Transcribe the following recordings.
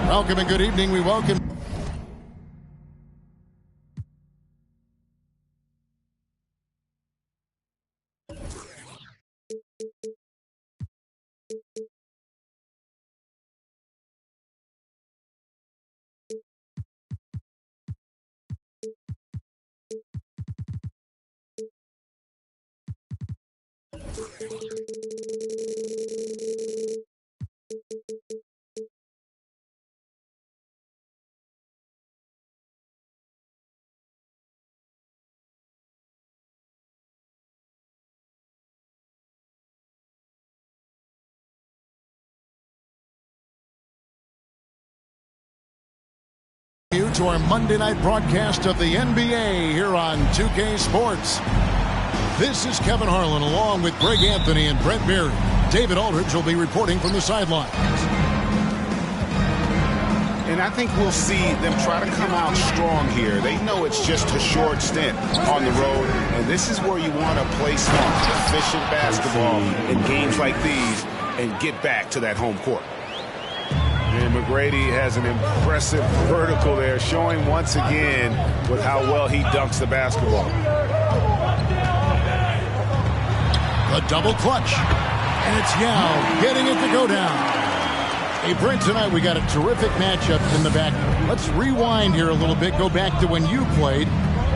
Welcome and good evening. We welcome. To our Monday night broadcast of the NBA here on 2K Sports. This is Kevin Harlan along with Greg Anthony and Brent Berry. David Aldridge will be reporting from the sidelines. And I think we'll see them try to come out strong here. They know it's just a short stint on the road, and this is where you want to play smart, efficient basketball in games like these and get back to that home court. And McGrady has an impressive vertical there, showing once again with how well he dunks the basketball. A double clutch. And it's Yao getting it to go down. Hey, Brent, tonight we got a terrific matchup in the back. Let's rewind here a little bit. Go back to when you played.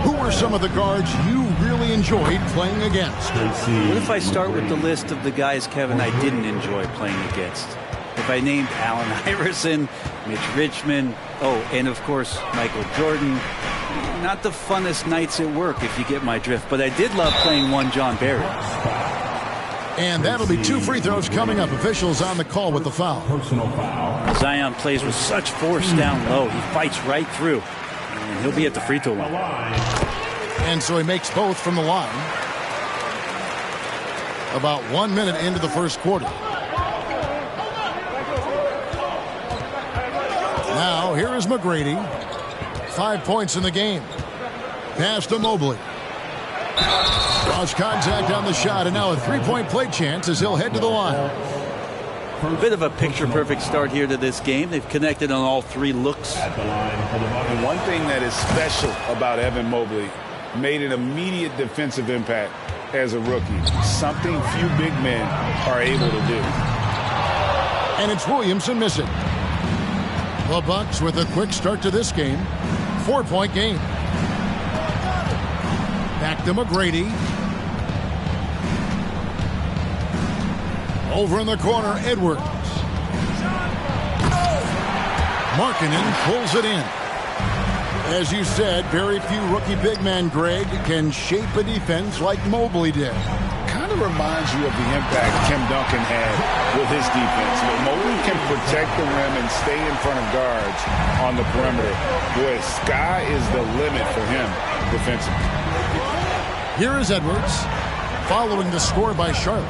Who were some of the guards you really enjoyed playing against? What if I start with the list of the guys, Kevin, I didn't enjoy playing against? If I named Allen Iverson, Mitch Richmond, and of course, Michael Jordan, not the funnest nights at work if you get my drift, but I did love playing one John Barry. And that'll be 2 free throws coming up. Officials on the call with the foul. Personal foul. Zion plays with such force down low. He fights right through, and he'll be at the free throw line. And so he makes both from the line. About 1 minute into the first quarter. Now, here is McGrady. 5 points in the game. Pass to Mobley. Cross contact on the shot, and now a three-point play chance as he'll head to the line. A bit of a picture-perfect start here to this game. They've connected on all 3 looks. And one thing that is special about Evan Mobley, made an immediate defensive impact as a rookie. Something few big men are able to do. And it's Williamson missing. The Bucks with a quick start to this game. 4-point game. Back to McGrady. Over in the corner, Edwards. Markkanen pulls it in. As you said, very few rookie big men, Greg, can shape a defense like Mobley did. Kind of reminds you of the impact Tim Duncan had with his defense. But Mobley can protect the rim and stay in front of guards on the perimeter. Boy, sky is the limit for him defensively. Here is Edwards, following the score by Charlotte.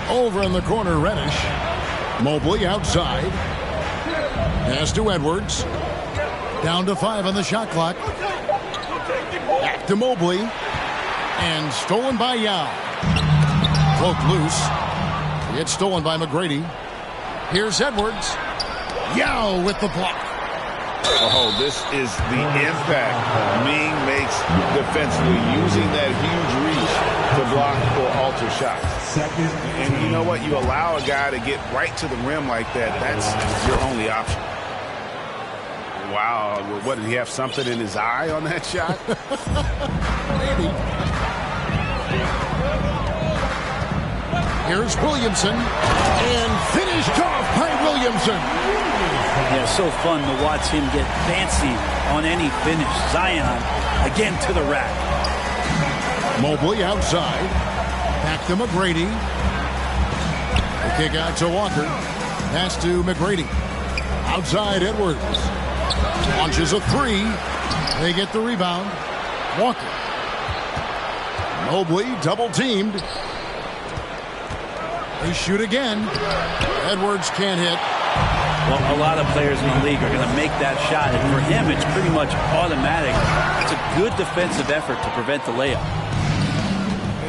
Over in the corner, Reddish. Mobley outside. Pass to Edwards. Down to 5 on the shot clock. Back to Mobley. And stolen by Yao. Broke loose. It's stolen by McGrady. Here's Edwards. Yao with the block. Oh, this is the impact Ming makes defensively, using that huge reach to block or alter shots. And you know what? You allow a guy to get right to the rim like that. That's your only option. Wow. What, did he have something in his eye on that shot? Maybe. Here's Williamson, and finished off by Williamson. Yeah, so fun to watch him get fancy on any finish. Zion again to the rack. Mobley outside. Back to McGrady. The kick out to Walker. Pass to McGrady. Outside Edwards. Launches a three. They get the rebound. Walker. Mobley double teamed. They shoot again. Edwards can't hit. Well, a lot of players in the league are going to make that shot, and for him, it's pretty much automatic. It's a good defensive effort to prevent the layup.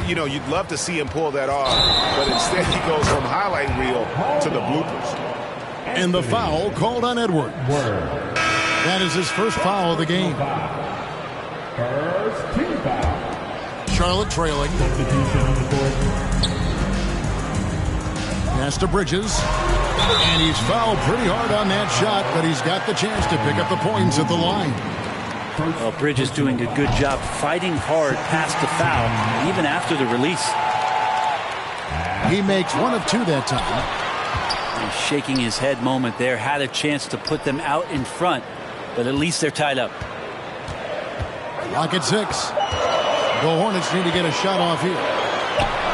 You know, you'd love to see him pull that off, but instead he goes from highlight reel to the bloopers. And the foul called on Edwards. That is his first foul of the game. Charlotte trailing. Pass to Bridges. And he's fouled pretty hard on that shot, but he's got the chance to pick up the points at the line. Well, Bridges doing a good job fighting hard past the foul, even after the release. He makes one of two that time. And shaking his head moment there, had a chance to put them out in front, but at least they're tied up. Lock at 6. The Hornets need to get a shot off here.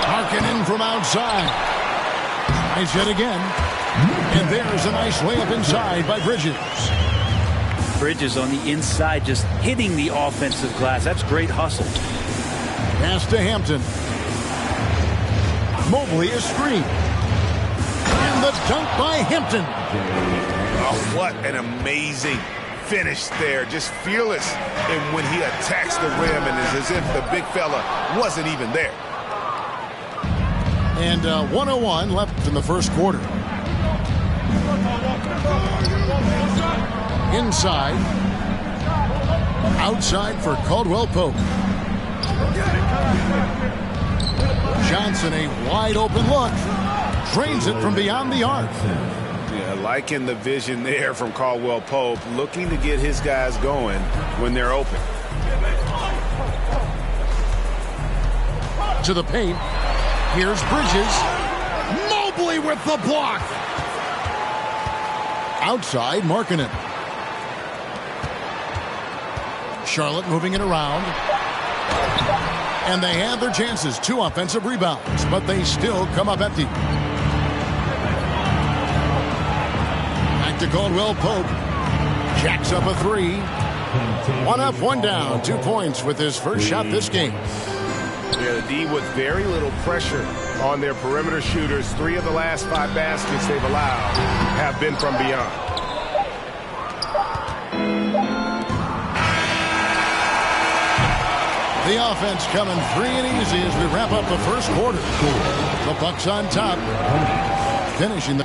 Markkanen from outside. Nice hit again. And there's a nice layup inside by Bridges. Bridges on the inside just hitting the offensive glass. That's great hustle. Pass to Hampton. Mobley a screen. And the dunk by Hampton. Oh, what an amazing finish there. Just fearless. And when he attacks the rim, and it's as if the big fella wasn't even there. And 1:01 left in the first quarter. Inside. Outside for Caldwell Pope. Johnson, a wide open look. Drains it from beyond the arc. Yeah, liking the vision there from Caldwell Pope, looking to get his guys going when they're open. To the paint. Here's Bridges. Mobley with the block. Outside, Markkanen. Charlotte moving it around. And they have their chances. 2 offensive rebounds, but they still come up empty. Back to Caldwell Pope. Jacks up a 3. 1 up, 1 down. 2 points with his first shot this game. Yeah, the D with very little pressure on their perimeter shooters. 3 of the last 5 baskets they've allowed have been from beyond. The offense coming free and easy as we wrap up the first quarter. The Bucks on top. Finishing the...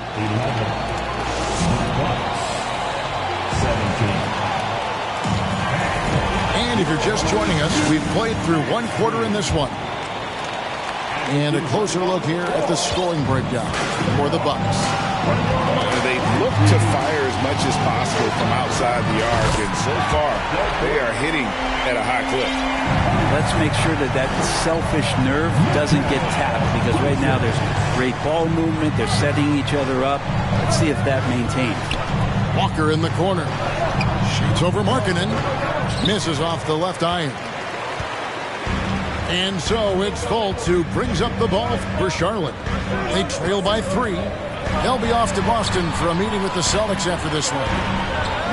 And if you're just joining us, we've played through 1 quarter in this one. And a closer look here at the scoring breakdown for the Bucks. They look to fire as much as possible from outside the arc, and so far they are hitting at a high clip. Let's make sure that that selfish nerve doesn't get tapped, because right now there's great ball movement. They're setting each other up. Let's see if that maintains. Walker in the corner. Shoots over Markkanen. Misses off the left iron. And so it's Fultz who brings up the ball for Charlotte. They trail by 3. They'll be off to Boston for a meeting with the Celtics after this one.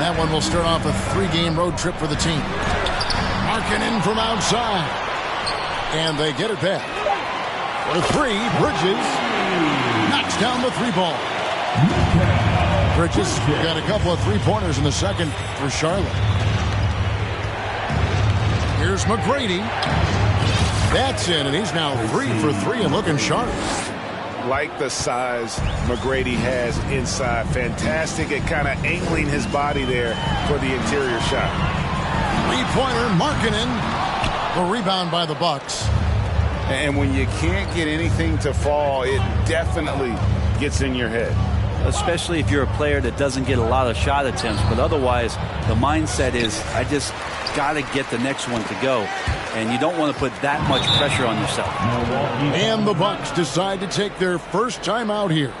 That one will start off a 3-game road trip for the team. Markkanen from outside. And they get it back. For 3, Bridges knocks down the 3-ball. Bridges got a couple of 3-pointers in the second for Charlotte. Here's McGrady. That's in, and he's now 3 for 3 and looking sharp. Like the size McGrady has inside. Fantastic at kind of angling his body there for the interior shot. 3-pointer, Markkanen. The rebound by the Bucks. And when you can't get anything to fall, it definitely gets in your head. Especially if you're a player that doesn't get a lot of shot attempts, but otherwise the mindset is, I just got to get the next one to go. And you don't want to put that much pressure on yourself. And the Bucks decide to take their first time out here.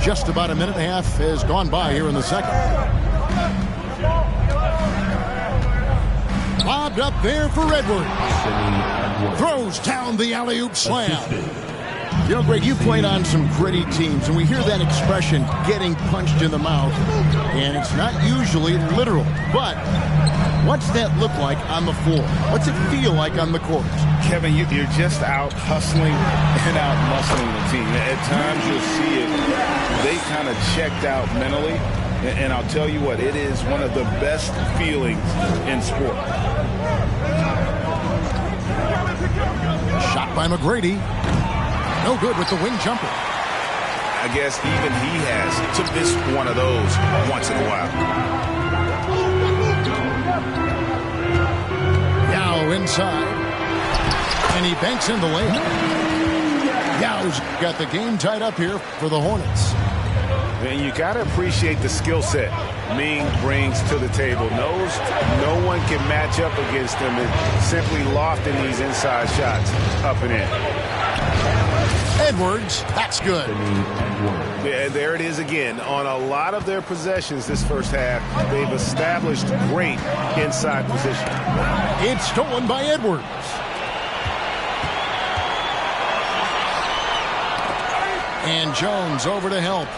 Just about a minute and a half has gone by here in the second. Lobbed up there for Edwards. Throws down the alley-oop slam. You know, Greg, you played on some gritty teams, and we hear that expression, getting punched in the mouth, and it's not usually literal. But what's that look like on the floor? What's it feel like on the court? Kevin, you're just out hustling and out muscling the team. At times you'll see it. They kind of checked out mentally. And I'll tell you what, it is one of the best feelings in sport. Shot by McGrady. No good with the wing jumper. I guess even he has to miss one of those once in a while. Yao inside. And he banks in the layup. Yao's got the game tied up here for the Hornets. And you got to appreciate the skill set Ming brings to the table. Knows no one can match up against him, and simply lofting these inside shots up and in. Edwards, that's good. Yeah, there it is again. On a lot of their possessions this first half, they've established great inside position. It's stolen by Edwards. And Jones over to help.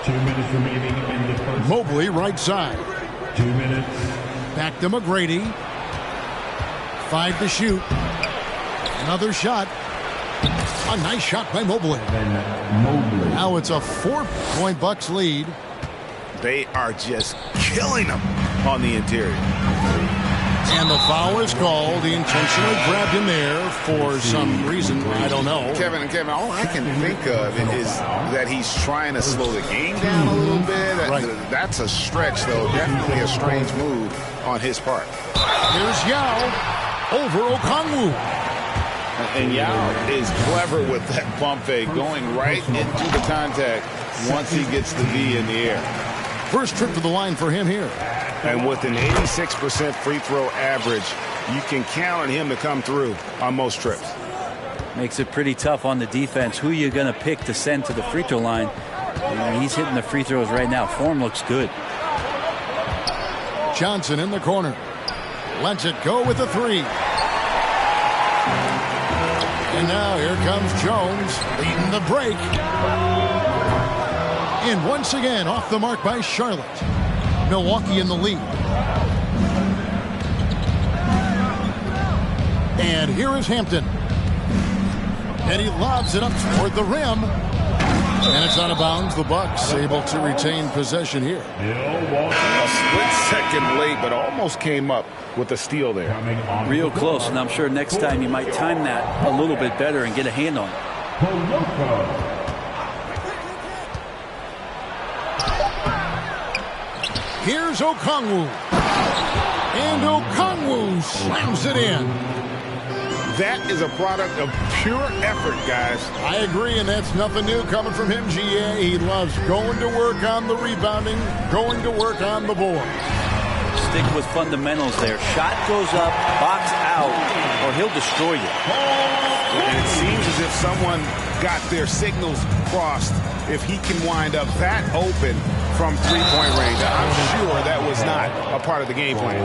2 minutes remaining in the first. Mobley right side. 2 minutes. Back to McGrady. 5 to shoot. Another shot. A nice shot by Mobley. Now it's a 4-point Bucks lead. They are just killing them on the interior. And the foul is called. He intentionally grabbed him there for some reason. I don't know. Kevin, all I can think of is that he's trying to slow the game down a little bit. Right. That's a stretch, though. Definitely a strange move on his part. Here's Yao over Okongwu. And Yao is clever with that pump fake, going right into the contact once he gets the V in the air. First trip to the line for him here. And with an 86% free throw average, you can count on him to come through on most trips. Makes it pretty tough on the defense. Who you going to pick to send to the free throw line? He's hitting the free throws right now. Form looks good. Johnson in the corner. Lets it go with a 3. And now here comes Jones leading the break. And once again off the mark by Charlotte. Milwaukee in the lead. And here is Hampton. And he lobs it up toward the rim. And it's out of bounds. The Bucks able to retain possession here. A split second late, but almost came up with a steal there. Real close, and I'm sure next time you might time that a little bit better and get a hand on it. Here's Okongwu. And Okongwu slams it in. That is a product of pure effort, guys. I agree, and that's nothing new coming from him, GA. He loves going to work on the rebounding, going to work on the board. Stick with fundamentals there. Shot goes up, box out, or he'll destroy you. And it seems as if someone got their signals crossed. If he can wind up that open from three-point range, I'm sure that was not a part of the game plan.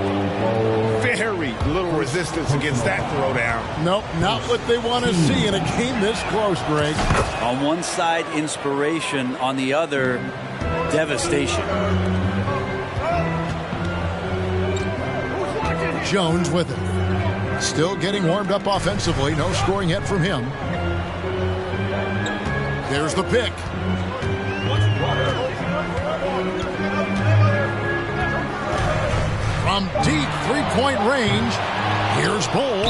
Very little resistance against that throwdown. Nope, not what they want to see in a game this close, Greg. On one side, inspiration. On the other, devastation. Jones with it. Still getting warmed up offensively. No scoring yet from him. There's the pick. From deep three-point range, here's Bol.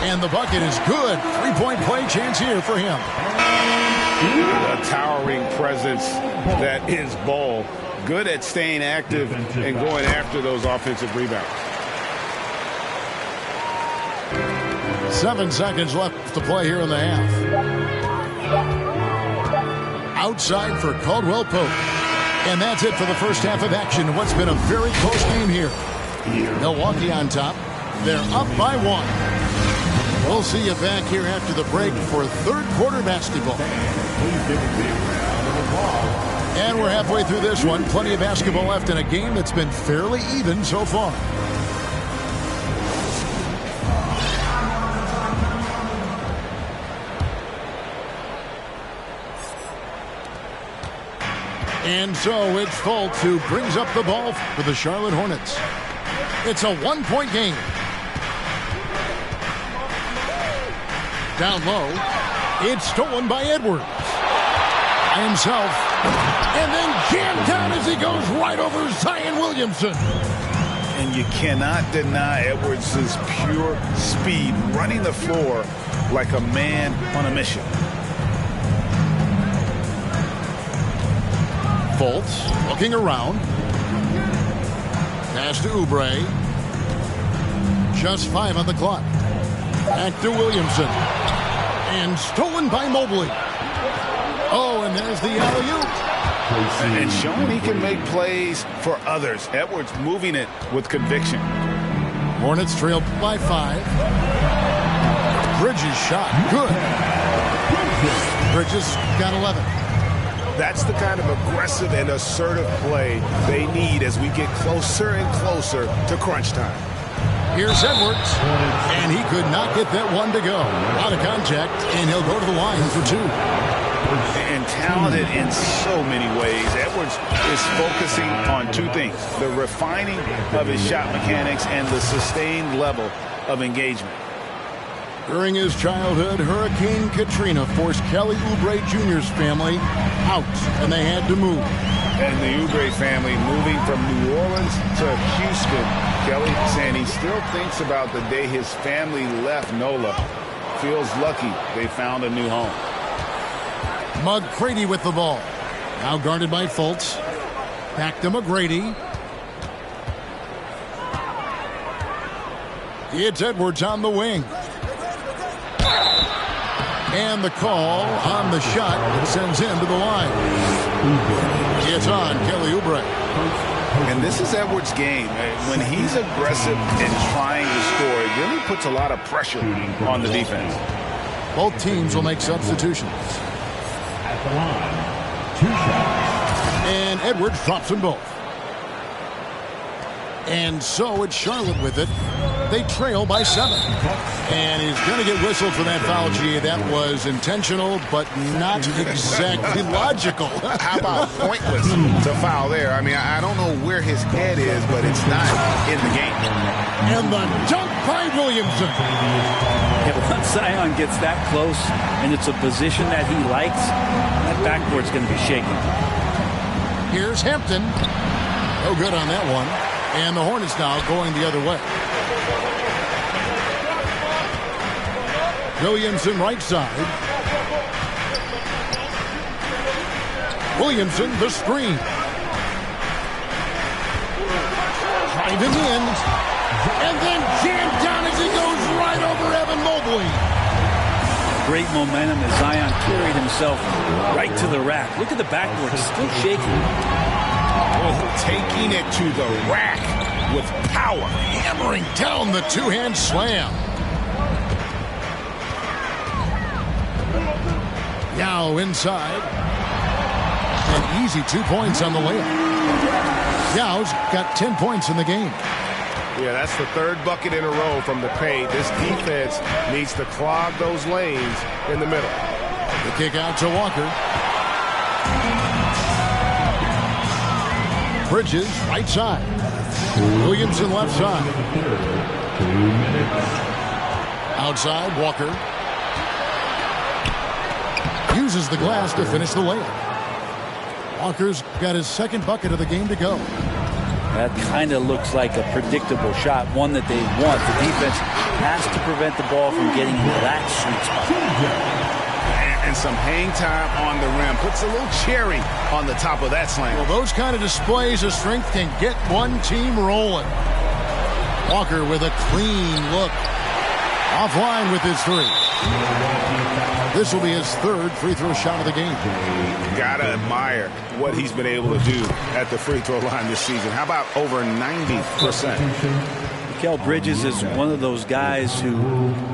And the bucket is good. Three-point play chance here for him. A towering presence that is Bol. Good at staying active and going after those offensive rebounds. 7 seconds left to play here in the half. Outside for Caldwell Pope. And that's it for the first half of action. What's been a very close game here. Milwaukee on top. They're up by 1. We'll see you back here after the break for third quarter basketball. And we're halfway through this one. Plenty of basketball left in a game that's been fairly even so far. And so it's Fultz who brings up the ball for the Charlotte Hornets. It's a 1-point game. Down low. It's stolen by Edwards. By himself. And then jammed down as he goes right over Zion Williamson. And you cannot deny Edwards' pure speed, running the floor like a man on a mission. Fultz looking around. Pass to Oubre. Just 5 on the clock. Back to Williamson. And stolen by Mobley. Oh, and there's the alley-oop. And showing he can make plays for others. Edwards moving it with conviction. Hornets trail by 5. Bridges shot. Good. Bridges got 11. That's the kind of aggressive and assertive play they need as we get closer and closer to crunch time. Here's Edwards, and he could not get that one to go. Out of contact, and he'll go to the line for 2. And talented in so many ways. Edwards is focusing on 2 things: the refining of his shot mechanics and the sustained level of engagement. During his childhood, Hurricane Katrina forced Kelly Oubre Jr.'s family out, and they had to move. And the Oubre family moving from New Orleans to Houston. Kelly saying he still thinks about the day his family left NOLA. Feels lucky they found a new home. McGrady with the ball. Now guarded by Fultz. Back to McGrady. It's Edwards on the wing. And the call on the shot sends him to the line. It's on Kelly Oubre. And this is Edwards' game. When he's aggressive and trying to score, it really puts a lot of pressure on the defense. Both teams will make substitutions. At the line, 2 shots. And Edwards drops them both. And so it's Charlotte with it. They trail by 7. And he's going to get whistled for that foul, G. That was intentional, but not exactly logical. How about pointless to foul there? I mean, I don't know where his head is, but it's not in the game. And the dunk by Williamson. Yeah, once Zion gets that close, and it's a position that he likes, that backboard's going to be shaking. Here's Hampton. No good on that one. And the Hornets now going the other way. Williamson right side. Williamson the screen. Driving in. And then jammed down as he goes right over Evan Mobley. Great momentum as Zion carried himself right to the rack. Look at the backboard, still shaking. Oh, taking it to the rack with power. Hammering down the two-hand slam. Yao inside. An easy 2 points on the layup. Yao's got 10 points in the game. Yeah, that's the 3rd bucket in a row from the paint. This defense needs to clog those lanes in the middle. The kick out to Walker. Bridges right side. Williamson left side. 2 minutes. Outside, Walker. Uses the glass to finish the layup. Walker's got his 2nd bucket of the game to go. That kind of looks like a predictable shot, one that they want. The defense has to prevent the ball from getting into that sweet spot. and some hang time on the rim. Puts a little cherry on the top of that slam. Well, those kind of displays of strength can get one team rolling. Walker with a clean look. Offline with his three. This will be his third free throw shot of the game. Gotta admire what he's been able to do at the free throw line this season. How about over 90%? Mikal Bridges is one of those guys who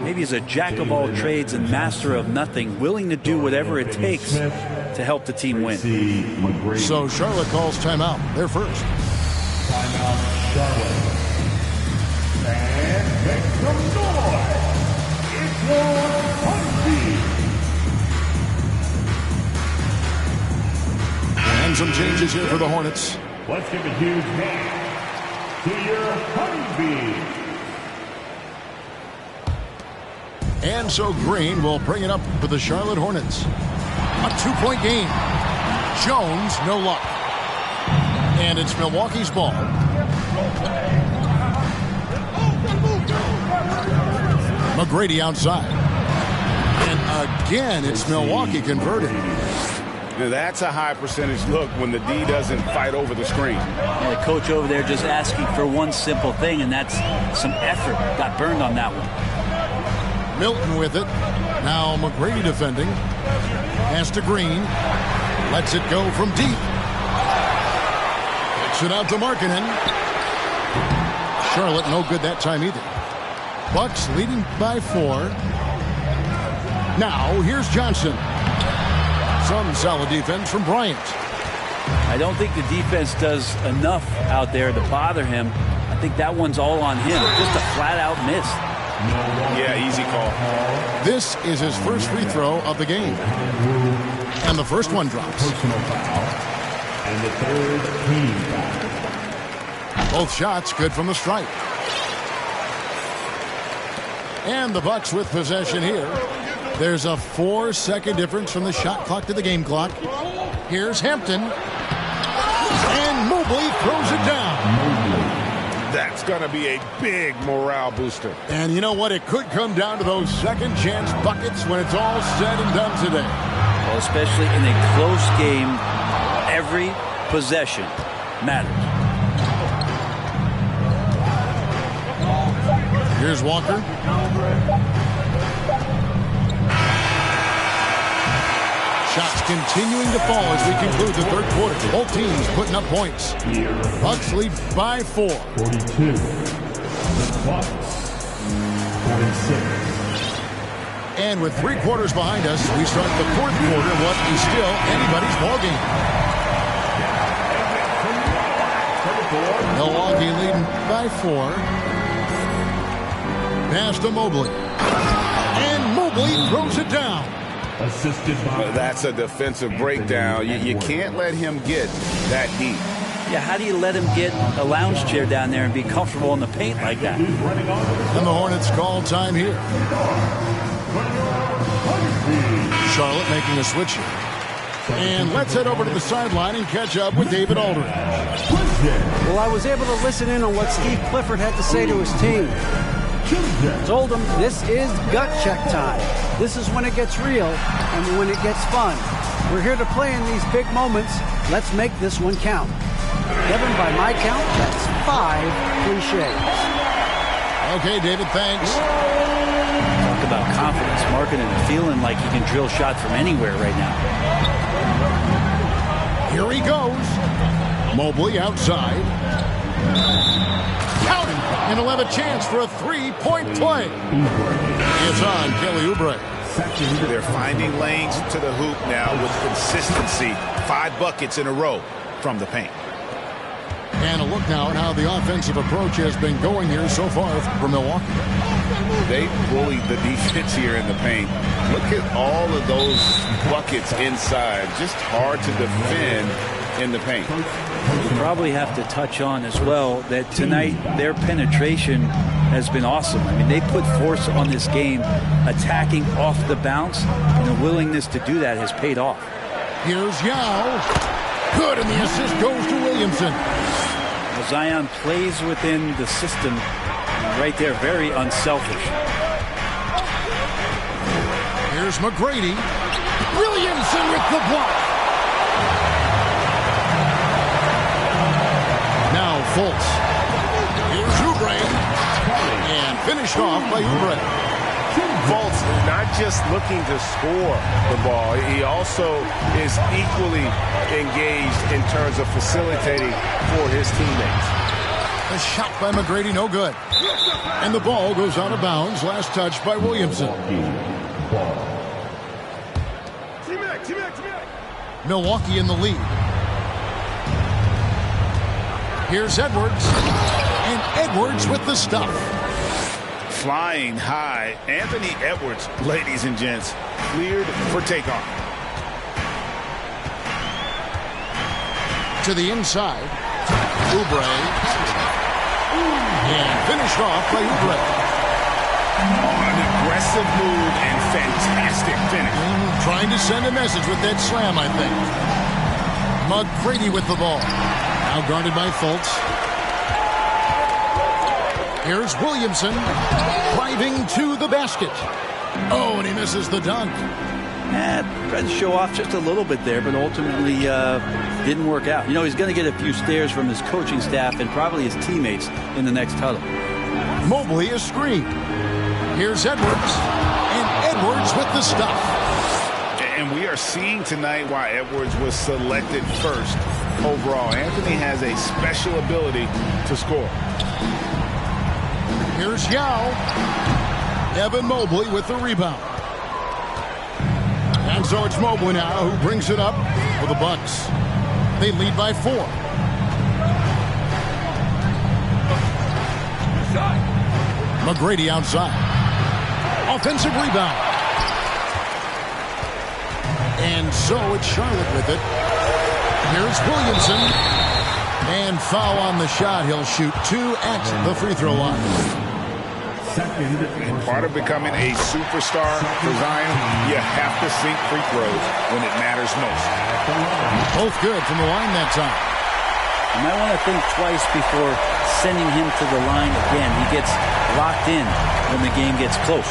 maybe is a jack of all trades and master of nothing, willing to do whatever it takes to help the team win. So Charlotte calls timeout. They're first. Timeout, Charlotte. And make some noise. It's your Hornby. And some changes here for the Hornets. Let's give a huge hand to your Hornby. And so Green will bring it up for the Charlotte Hornets. A 2-point game. Jones, no luck. And it's Milwaukee's ball. McGrady outside. And again, it's Milwaukee converted. Now that's a high percentage look when the D doesn't fight over the screen. Yeah, the coach over there just asking for one simple thing, and that's some effort. Got burned on that one. Milton with it. Now McGrady defending. Pass to Green. Lets it go from deep. Kicks it out to Markkanen. Charlotte no good that time either. Bucks leading by 4. Now here's Johnson. Some solid defense from Bryant. I don't think the defense does enough out there to bother him. I think that one's all on him. Just a flat-out miss. Yeah, easy call. This is his first free throw of the game. And the first one drops. Personal foul. And the third team foul. Both shots good from the stripe. And the Bucks with possession here. There's a 4-second difference from the shot clock to the game clock. Here's Hampton. And Mobley throws it down. That's going to be a big morale booster. And you know what? It could come down to those second chance buckets when it's all said and done today. Well, especially in a close game, every possession matters. Here's Walker. Shots continuing to fall as we conclude the third quarter. Both teams putting up points. Bucks lead by 4. 42. The Bucks. 46. And with 3 quarters behind us, we start the fourth quarter of what is still anybody's ballgame. Milwaukee leading by 4. Pass to Mobley. And Mobley throws it down. Assisted by... That's a defensive breakdown. You can't let him get that deep. Yeah, how do you let him get a lounge chair down there and be comfortable in the paint like that? And the Hornets call time here. Charlotte making a switch here. And let's head over to the sideline and catch up with David Aldridge. Well, I was able to listen in on what Steve Clifford had to say to his team. Told them this is gut check time. This is when it gets real and when it gets fun. We're here to play in these big moments. Let's make this one count. Kevin, by my count, that's 5 cliches. Okay, David, thanks. Talk about confidence. Markkanen feeling like he can drill shots from anywhere right now. Here he goes. Mobley outside. Counting, and he'll have a chance for a 3-point play. It's on Kelly Oubre. They're finding lanes to the hoop now with consistency. 5 buckets in a row from the paint. And a look now at how the offensive approach has been going here so far for Milwaukee. They bullied the defense here in the paint. Look at all of those buckets inside. Just hard to defend in the paint. We probably have to touch on as well that tonight their penetration has been awesome. I mean, they put force on this game, attacking off the bounce, and the willingness to do that has paid off. Here's Yao. Good, and the assist goes to Williamson. Well, Zion plays within the system right there, very unselfish. Here's McGrady. Williamson with the block. Now Fultz. Here's Oubre. And finished off by Oubre. Fultz not just looking to score the ball, he also is equally engaged in terms of facilitating for his teammates. A shot by McGrady, no good. And the ball goes out of bounds. Last touch by Williamson. Milwaukee in the lead. Here's Edwards. And Edwards with the stuff. Flying high, Anthony Edwards, ladies and gents, cleared for takeoff. To the inside. Oubre. And finished off by Oubre. An aggressive move and fantastic finish. Trying to send a message with that slam, I think. McGrady with the ball. Now guarded by Fultz. Here's Williamson driving to the basket. Oh, and he misses the dunk. Tried to show off just a little bit there, but ultimately didn't work out. You know, he's going to get a few stares from his coaching staff and probably his teammates in the next huddle. Mobley is screened. Here's Edwards. And Edwards with the stuff. And we are seeing tonight why Edwards was selected first overall. Anthony has a special ability to score. Here's Yao. Evan Mobley with the rebound. And so it's Mobley now who brings it up for the Bucks. They lead by 4. McGrady outside. Offensive rebound. And so it's Charlotte with it. Here's Williamson. And foul on the shot. He'll shoot 2 at the free throw line. And part of becoming a superstar for Zion, you have to sink free throws when it matters most. Both good from the line that time. You might want to think twice before sending him to the line again. He gets locked in when the game gets close.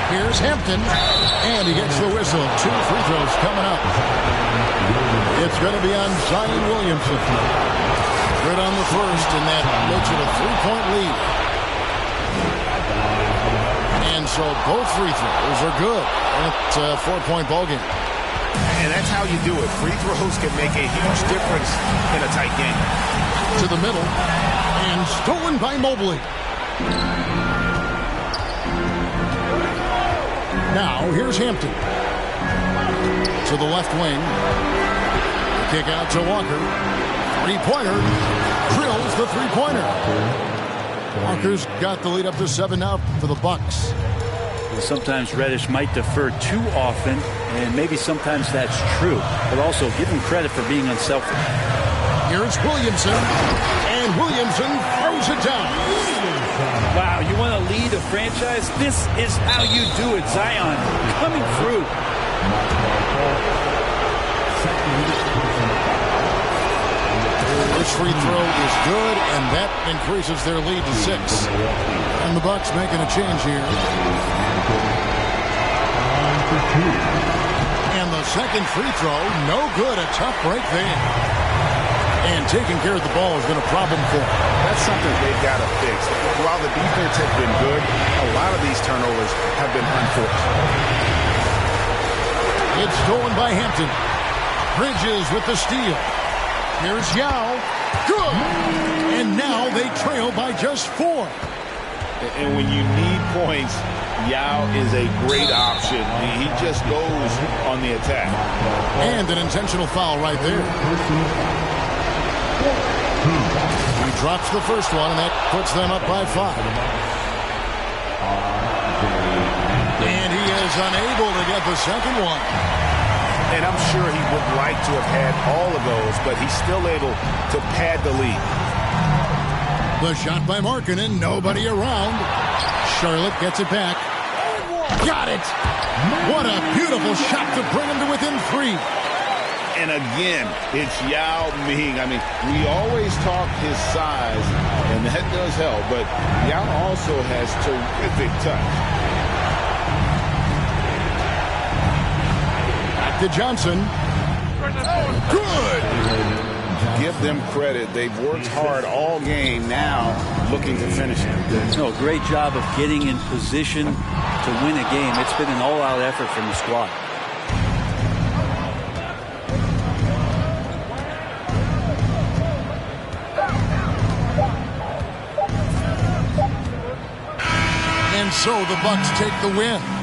Here's Hampton, and he gets the whistle. 2 free throws coming up. It's going to be on Zion Williamson. Good on the first, and that makes it a 3-point lead. And so both free throws are good. It's a 4-point ball game. And that's how you do it. Free throws can make a huge difference in a tight game. To the middle, and stolen by Mobley. Now, here's Hampton. To the left wing. Kick out to Walker. Three-pointer. Drills the three-pointer. Walker's got the lead up to 7 now for the Bucks. Sometimes Reddish might defer too often, and maybe sometimes that's true. But also give him credit for being unselfish. Here's Williamson. And Williamson throws it down. Wow, you want to lead a franchise? This is how you do it. Zion coming through. This free throw is good, and that increases their lead to 6. And the Bucks making a change here. And the second free throw, no good. A tough break there. And taking care of the ball has been a problem for them. That's something they've got to fix. While the defense has been good, a lot of these turnovers have been unforced. It's stolen by Hampton. Bridges with the steal. Here's Yao. Good. And now they trail by just 4. And when you need points, Yao is a great option. He just goes on the attack. And an intentional foul right there. He drops the first one, and that puts them up by 5. And he is unable to get the second one. And I'm sure he would like to have had all of those, but he's still able to pad the lead. The shot by Markkanen, nobody around. Charlotte gets it back. Got it! What a beautiful shot to bring him to within 3. And again, it's Yao Ming. I mean, we always talk his size, and that does help, but Yao also has terrific touch. to Johnson. Good. Give them credit. They've worked hard all game, now looking to finish it. No, great job of getting in position to win a game. It's been an all-out effort from the squad. And so the Bucks take the win.